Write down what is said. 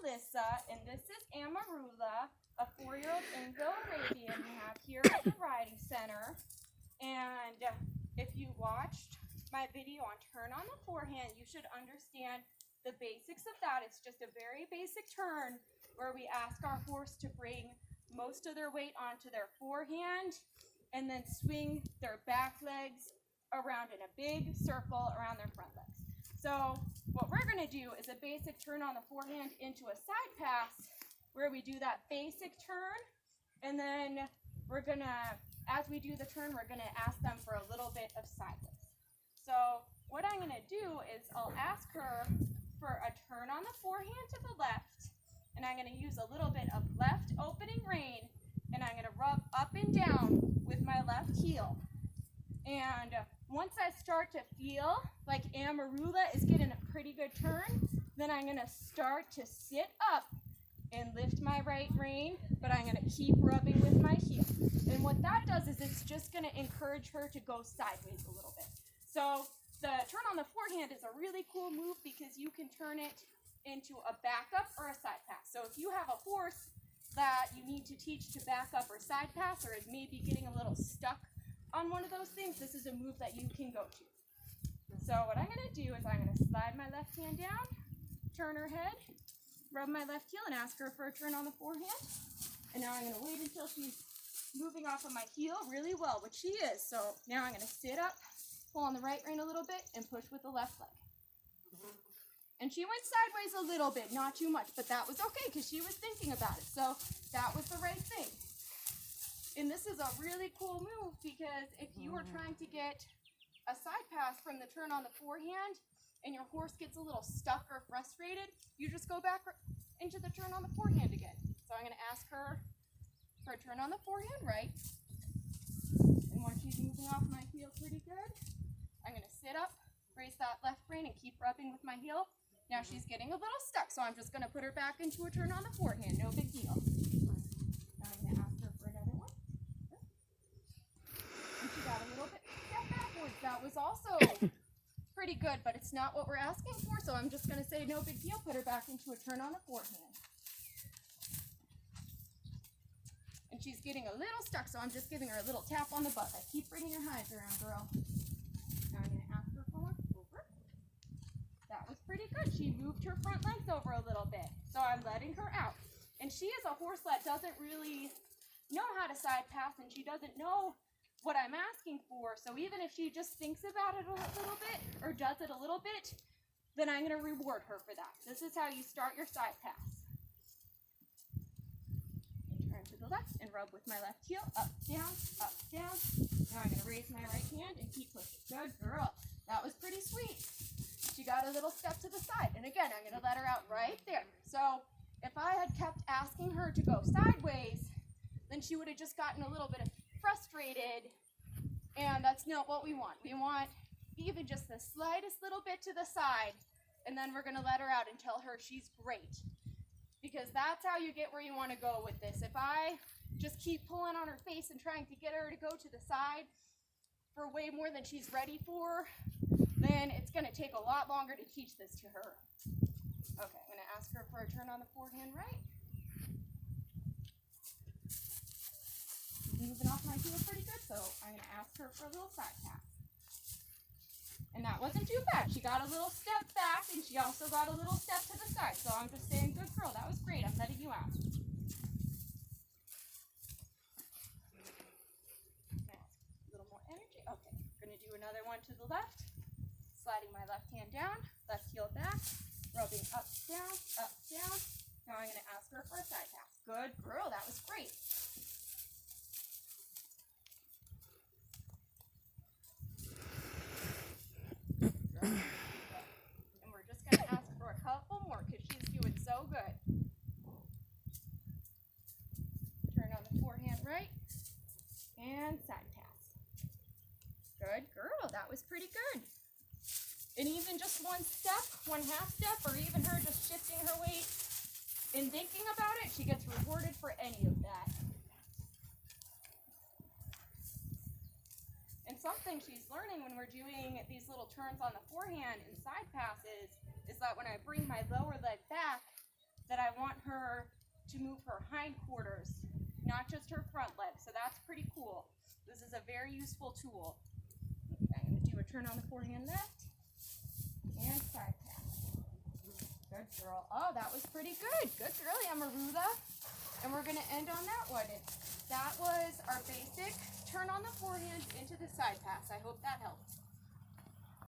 Melissa, and this is Amarulla, a 4-year-old Anglo-Arabian we have here at the riding center. And if you watched my video on turn on the forehand, you should understand the basics of that. It's just a very basic turn where we ask our horse to bring most of their weight onto their forehand and then swing their back legs around in a big circle around their front legs. So what we're going to do is a basic turn on the forehand into a side pass where we do that basic turn, and then we're going to, as we do the turn, we're going to ask them for a little bit of sideways. So what I'm going to do is I'll ask her for a turn on the forehand to the left, and I'm going to use a little bit of left opening rein, and I'm going to rub up and down with my left heel. And once I start to feel like Amarulla is getting a pretty good turn, then I'm going to start to sit up and lift my right rein, but I'm going to keep rubbing with my heel. And what that does is it's just going to encourage her to go sideways a little bit. So the turn on the forehand is a really cool move because you can turn it into a backup or a side pass. So if you have a horse that you need to teach to back up or side pass, or is maybe getting a little stuck on one of those things, this is a move that you can go to. So what I'm going to do is I'm going to slide my left hand down, turn her head, rub my left heel, and ask her for a turn on the forehand. And now I'm going to wait until she's moving off of my heel really well, which she is. So now I'm going to sit up, pull on the right rein a little bit, and push with the left leg. And she went sideways a little bit, not too much, but that was okay because she was thinking about it. So that was the right thing. And this is a really cool move because if you are trying to get a side pass from the turn on the forehand and your horse gets a little stuck or frustrated, you just go back into the turn on the forehand again. So I'm going to ask her for a turn on the forehand right. And when she's moving off my heel pretty good, I'm going to sit up, raise that left rein, and keep rubbing with my heel. Now she's getting a little stuck, so I'm just going to put her back into a turn on the forehand. No big deal. Now I'm going to ask her for another one. And she got a little bit step backwards. That was also pretty good, but it's not what we're asking for, so I'm just going to say no big deal. Put her back into a turn on the forehand. And she's getting a little stuck, so I'm just giving her a little tap on the butt. I keep bringing your hind around, girl. Now I'm going to ask her for one over. That was pretty good. She moved her front legs over a little bit, so I'm letting her out. And she is a horse that doesn't really know how to side pass, and she doesn't know what I'm asking for. So even if she just thinks about it a little bit or does it a little bit, then I'm going to reward her for that. This is how you start your side pass. Turn to the left and rub with my left heel. Up, down, up, down. Now I'm going to raise my right hand and keep pushing. Good girl. That was pretty sweet. She got a little step to the side. And again, I'm going to let her out right there. So if I had kept asking her to go sideways, then she would have just gotten a little bit frustrated, and that's not what we want. We want even just the slightest little bit to the side, and then we're going to let her out and tell her she's great, because that's how you get where you want to go with this. If I just keep pulling on her face and trying to get her to go to the side for way more than she's ready for, then it's going to take a lot longer to teach this to her. Okay, I'm going to ask her for a turn on the forehand right. Moving off my heel pretty good, so I'm going to ask her for a little side pass. And that wasn't too bad. She got a little step back, and she also got a little step to the side. So I'm just saying, good girl, that was great. I'm letting you out. Okay, a little more energy. Okay, I'm going to do another one to the left. Sliding my left hand down, left heel back, rubbing up, down, up, down. Now I'm going to ask her for a side pass. Good girl, that was great. And we're just going to ask for a couple more because she's doing so good. Turn on the forehand right and side pass. Good girl, that was pretty good. And even just one step, one half step, or even her just shifting her weight and thinking about it, she gets rewarded for any of that. And something she's learning when we're doing these little turns on the forehand and side passes is that when I bring my lower leg back, that I want to move her hindquarters, not just her front leg. So that's pretty cool. This is a very useful tool. Okay, I'm going to do a turn on the forehand left and side pass. Good girl. Oh, that was pretty good. Good girl, Amarulla. And we're going to end on that one. That was our basic turn on the forehand into the side pass. I hope that helped.